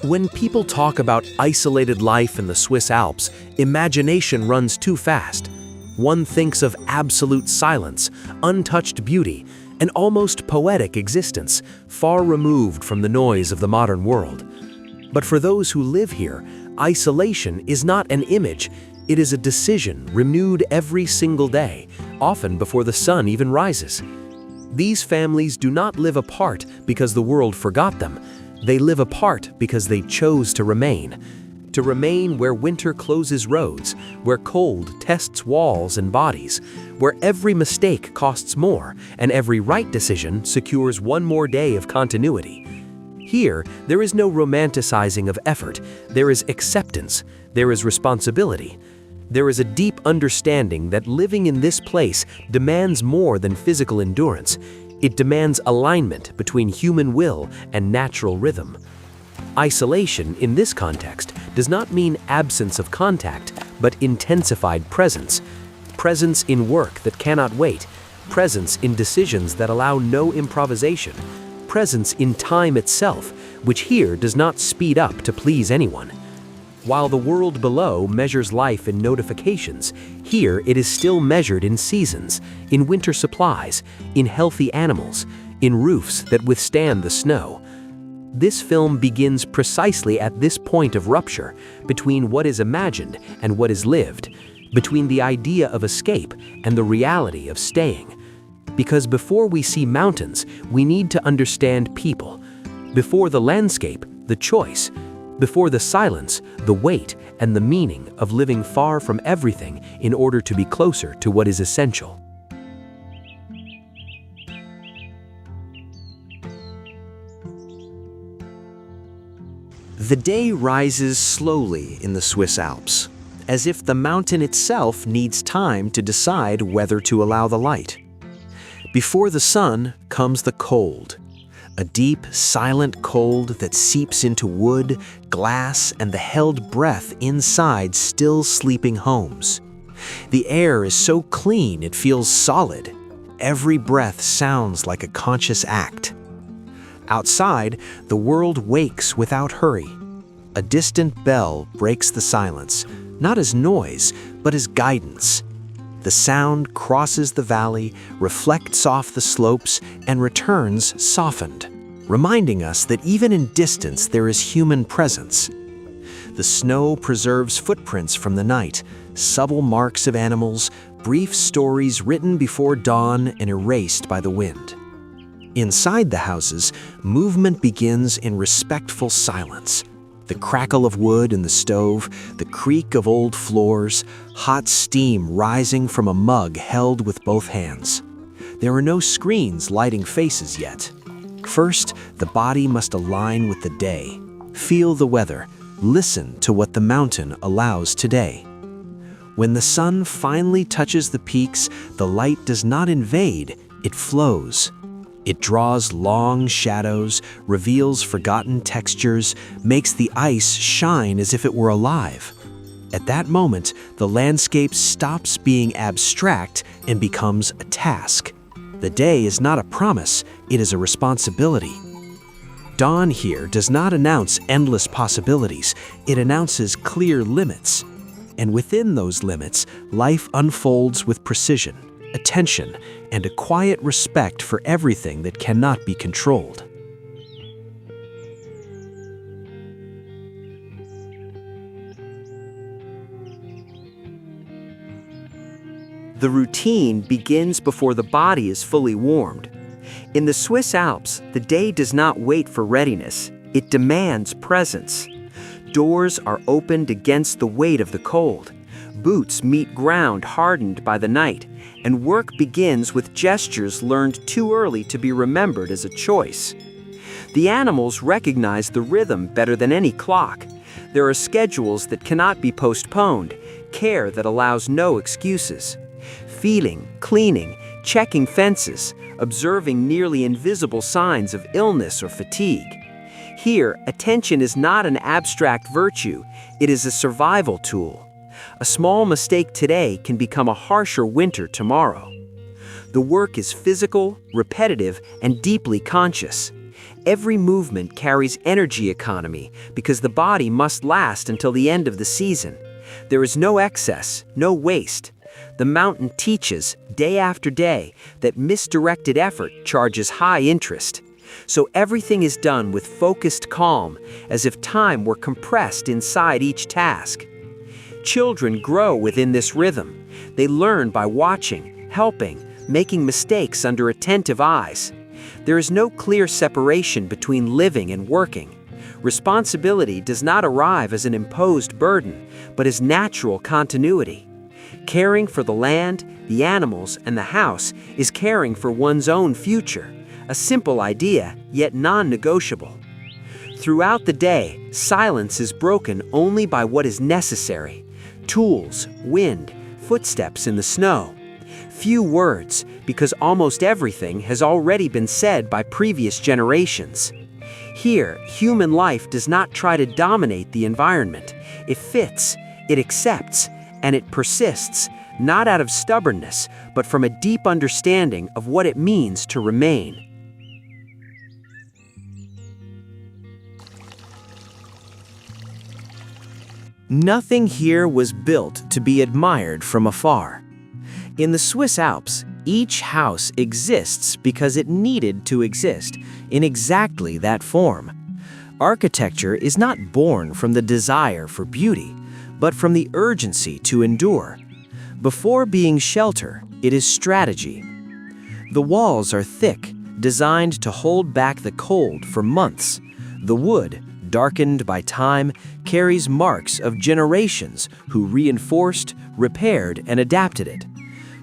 When people talk about isolated life in the Swiss Alps, imagination runs too fast. One thinks of absolute silence, untouched beauty, an almost poetic existence, far removed from the noise of the modern world. But for those who live here, isolation is not an image, it is a decision renewed every single day, often before the sun even rises. These families do not live apart because the world forgot them. They live apart because they chose to remain where winter closes roads, where cold tests walls and bodies, where every mistake costs more and every right decision secures one more day of continuity. Here, there is no romanticizing of effort, there is acceptance, there is responsibility. There is a deep understanding that living in this place demands more than physical endurance. It demands alignment between human will and natural rhythm. Isolation in this context does not mean absence of contact, but intensified presence. Presence in work that cannot wait, presence in decisions that allow no improvisation, presence in time itself, which here does not speed up to please anyone. While the world below measures life in notifications, here it is still measured in seasons, in winter supplies, in healthy animals, in roofs that withstand the snow. This film begins precisely at this point of rupture between what is imagined and what is lived, between the idea of escape and the reality of staying. Because before we see mountains, we need to understand people. Before the landscape, the choice. Before the silence, the weight and the meaning of living far from everything in order to be closer to what is essential. The day rises slowly in the Swiss Alps, as if the mountain itself needs time to decide whether to allow the light. Before the sun comes the cold. A deep, silent cold that seeps into wood, glass, and the held breath inside still sleeping homes. The air is so clean it feels solid. Every breath sounds like a conscious act. Outside, the world wakes without hurry. A distant bell breaks the silence, not as noise, but as guidance. The sound crosses the valley, reflects off the slopes, and returns softened, reminding us that even in distance there is human presence. The snow preserves footprints from the night, subtle marks of animals, brief stories written before dawn and erased by the wind. Inside the houses, movement begins in respectful silence. The crackle of wood in the stove, the creak of old floors, hot steam rising from a mug held with both hands. There are no screens lighting faces yet. First, the body must align with the day. Feel the weather. Listen to what the mountain allows today. When the sun finally touches the peaks, the light does not invade, it flows. It draws long shadows, reveals forgotten textures, makes the ice shine as if it were alive. At that moment, the landscape stops being abstract and becomes a task. The day is not a promise, it is a responsibility. Dawn here does not announce endless possibilities, it announces clear limits. And within those limits, life unfolds with precision, attention, and a quiet respect for everything that cannot be controlled. The routine begins before the body is fully warmed. In the Swiss Alps, the day does not wait for readiness, it demands presence. Doors are opened against the weight of the cold. Boots meet ground hardened by the night, and work begins with gestures learned too early to be remembered as a choice. The animals recognize the rhythm better than any clock. There are schedules that cannot be postponed, care that allows no excuses. Feeding, cleaning, checking fences, observing nearly invisible signs of illness or fatigue. Here, attention is not an abstract virtue, it is a survival tool. A small mistake today can become a harsher winter tomorrow. The work is physical, repetitive, and deeply conscious. Every movement carries energy economy because the body must last until the end of the season. There is no excess, no waste. The mountain teaches, day after day, that misdirected effort charges high interest. So everything is done with focused calm, as if time were compressed inside each task. Children grow within this rhythm. They learn by watching, helping, making mistakes under attentive eyes. There is no clear separation between living and working. Responsibility does not arrive as an imposed burden, but as natural continuity. Caring for the land, the animals, and the house is caring for one's own future, a simple idea, yet non-negotiable. Throughout the day, silence is broken only by what is necessary: tools, wind, footsteps in the snow. Few words, because almost everything has already been said by previous generations. Here, human life does not try to dominate the environment. It fits, it accepts, and it persists, not out of stubbornness, but from a deep understanding of what it means to remain. Nothing here was built to be admired from afar. In the Swiss Alps, each house exists because it needed to exist in exactly that form. Architecture is not born from the desire for beauty, but from the urgency to endure. Before being shelter, it is strategy. The walls are thick, designed to hold back the cold for months. The wood, darkened by time, carries marks of generations who reinforced, repaired, and adapted it.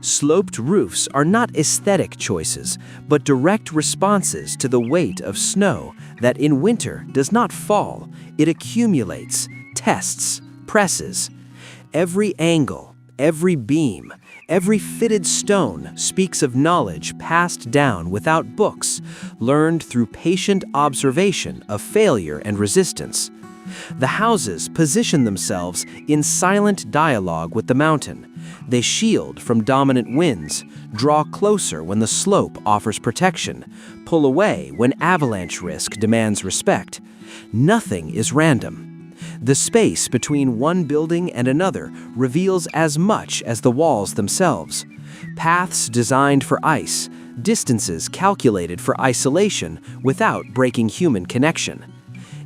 Sloped roofs are not aesthetic choices, but direct responses to the weight of snow that in winter does not fall, it accumulates, tests, presses. Every angle, every beam, every fitted stone speaks of knowledge passed down without books, learned through patient observation of failure and resistance. The houses position themselves in silent dialogue with the mountain. They shield from dominant winds, draw closer when the slope offers protection, pull away when avalanche risk demands respect. Nothing is random. The space between one building and another reveals as much as the walls themselves. Paths designed for ice, distances calculated for isolation without breaking human connection.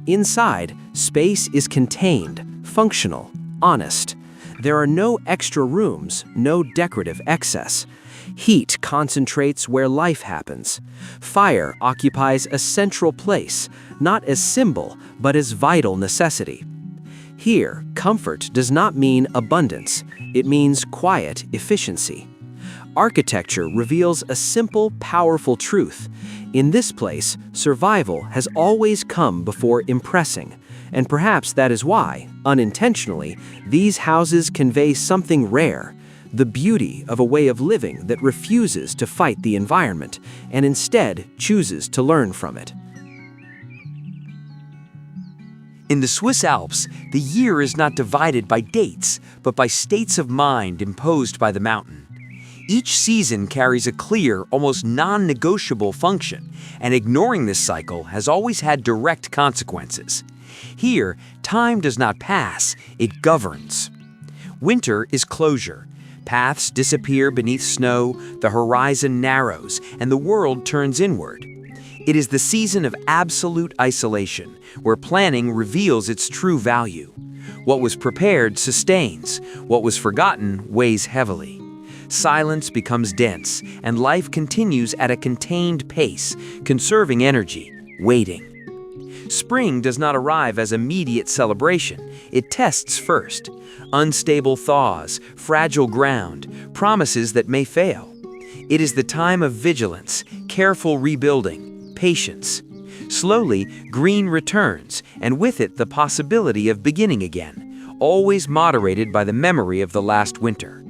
Inside, space is contained, functional, honest. There are no extra rooms, no decorative excess. Heat concentrates where life happens. Fire occupies a central place, not as symbol, but as vital necessity. Here, comfort does not mean abundance. It means quiet efficiency. Architecture reveals a simple, powerful truth. In this place, survival has always come before impressing. And perhaps that is why, unintentionally, these houses convey something rare: the beauty of a way of living that refuses to fight the environment and instead chooses to learn from it. In the Swiss Alps, the year is not divided by dates, but by states of mind imposed by the mountain. Each season carries a clear, almost non-negotiable function, and ignoring this cycle has always had direct consequences. Here, time does not pass, it governs. Winter is closure. Paths disappear beneath snow, the horizon narrows, and the world turns inward. It is the season of absolute isolation, where planning reveals its true value. What was prepared sustains, what was forgotten weighs heavily. Silence becomes dense, and life continues at a contained pace, conserving energy, waiting. Spring does not arrive as immediate celebration, it tests first. Unstable thaws, fragile ground, promises that may fail. It is the time of vigilance, careful rebuilding, patience. Slowly, green returns, and with it the possibility of beginning again, always moderated by the memory of the last winter.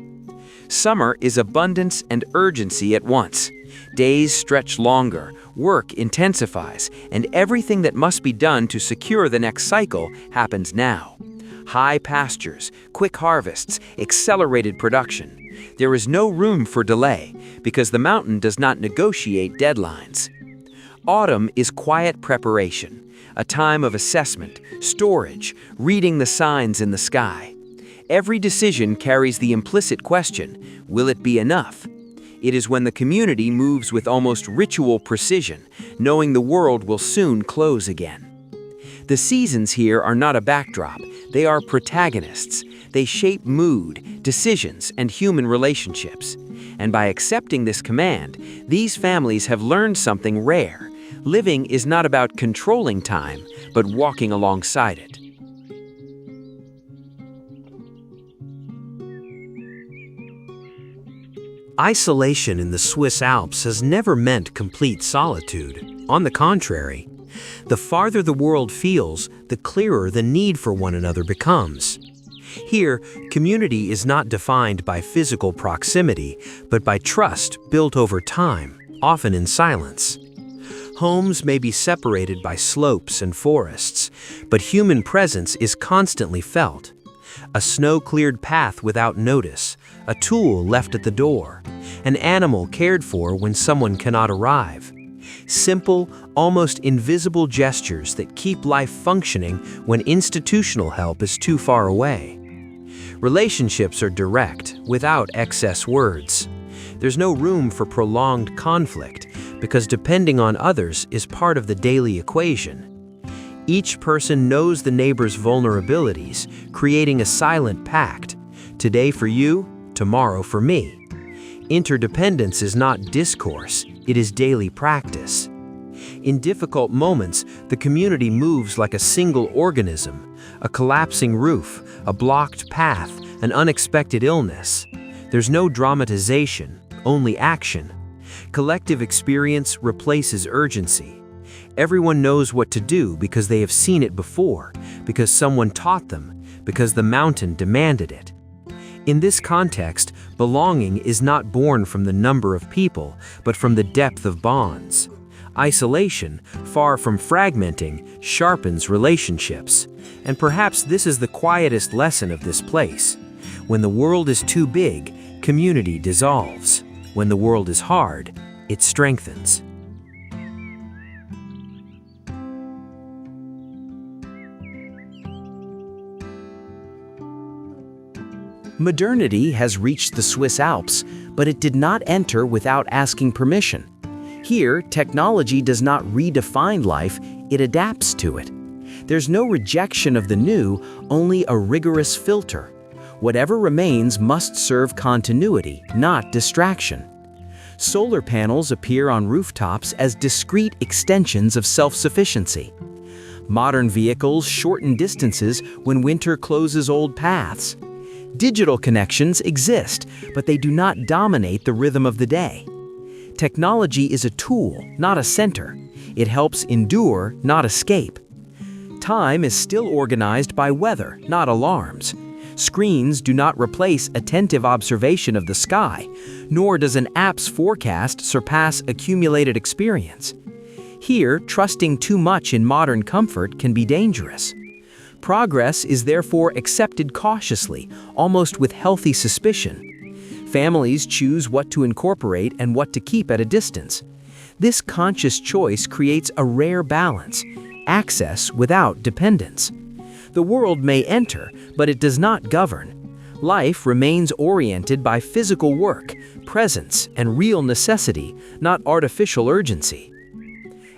Summer is abundance and urgency at once. Days stretch longer, work intensifies, and everything that must be done to secure the next cycle happens now. High pastures, quick harvests, accelerated production. There is no room for delay because the mountain does not negotiate deadlines. Autumn is quiet preparation, a time of assessment, storage, reading the signs in the sky. Every decision carries the implicit question, will it be enough? It is when the community moves with almost ritual precision, knowing the world will soon close again. The seasons here are not a backdrop, they are protagonists. They shape mood, decisions, and human relationships. And by accepting this command, these families have learned something rare. Living is not about controlling time, but walking alongside it. Isolation in the Swiss Alps has never meant complete solitude. On the contrary, the farther the world feels, the clearer the need for one another becomes. Here, community is not defined by physical proximity, but by trust built over time, often in silence. Homes may be separated by slopes and forests, but human presence is constantly felt. A snow-cleared path without notice, a tool left at the door, an animal cared for when someone cannot arrive. Simple, almost invisible gestures that keep life functioning when institutional help is too far away. Relationships are direct, without excess words. There's no room for prolonged conflict, because depending on others is part of the daily equation. Each person knows the neighbor's vulnerabilities, creating a silent pact. Today for you, tomorrow for me. Interdependence is not discourse, it is daily practice. In difficult moments, the community moves like a single organism. A collapsing roof, a blocked path, an unexpected illness. There's no dramatization, only action. Collective experience replaces urgency. Everyone knows what to do because they have seen it before, because someone taught them, because the mountain demanded it. In this context, belonging is not born from the number of people, but from the depth of bonds. Isolation, far from fragmenting, sharpens relationships. And perhaps this is the quietest lesson of this place. When the world is too big, community dissolves. When the world is hard, it strengthens. Modernity has reached the Swiss Alps, but it did not enter without asking permission. Here, technology does not redefine life, it adapts to it. There's no rejection of the new, only a rigorous filter. Whatever remains must serve continuity, not distraction. Solar panels appear on rooftops as discrete extensions of self-sufficiency. Modern vehicles shorten distances when winter closes old paths. Digital connections exist, but they do not dominate the rhythm of the day. Technology is a tool, not a center. It helps endure, not escape. Time is still organized by weather, not alarms. Screens do not replace attentive observation of the sky, nor does an app's forecast surpass accumulated experience. Here, trusting too much in modern comfort can be dangerous. Progress is therefore accepted cautiously, almost with healthy suspicion. Families choose what to incorporate and what to keep at a distance. This conscious choice creates a rare balance, access without dependence. The world may enter, but it does not govern. Life remains oriented by physical work, presence, and real necessity, not artificial urgency.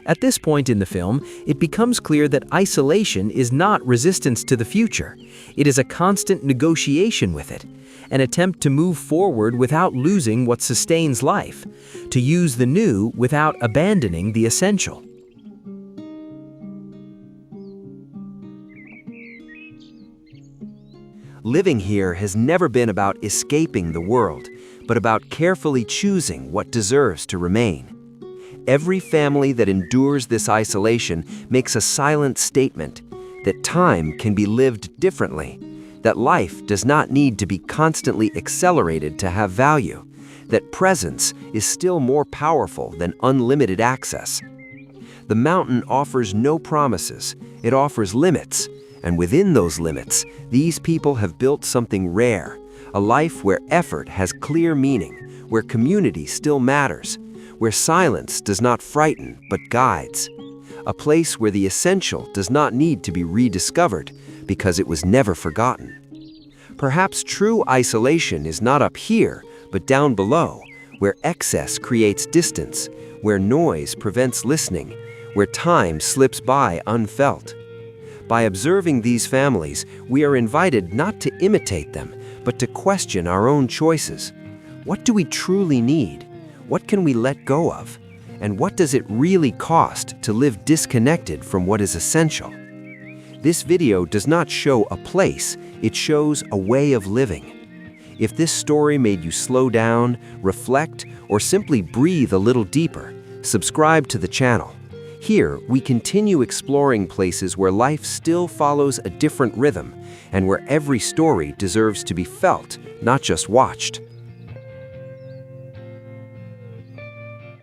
At this point in the film, it becomes clear that isolation is not resistance to the future. It is a constant negotiation with it, an attempt to move forward without losing what sustains life, to use the new without abandoning the essential. Living here has never been about escaping the world, but about carefully choosing what deserves to remain. Every family that endures this isolation makes a silent statement that time can be lived differently, that life does not need to be constantly accelerated to have value, that presence is still more powerful than unlimited access. The mountain offers no promises, it offers limits, and within those limits, these people have built something rare, a life where effort has clear meaning, where community still matters, where silence does not frighten but guides, a place where the essential does not need to be rediscovered because it was never forgotten. Perhaps true isolation is not up here, but down below, where excess creates distance, where noise prevents listening, where time slips by unfelt. By observing these families, we are invited not to imitate them, but to question our own choices. What do we truly need? What can we let go of? And what does it really cost to live disconnected from what is essential? This video does not show a place, it shows a way of living. If this story made you slow down, reflect, or simply breathe a little deeper, subscribe to the channel. Here, we continue exploring places where life still follows a different rhythm, and where every story deserves to be felt, not just watched.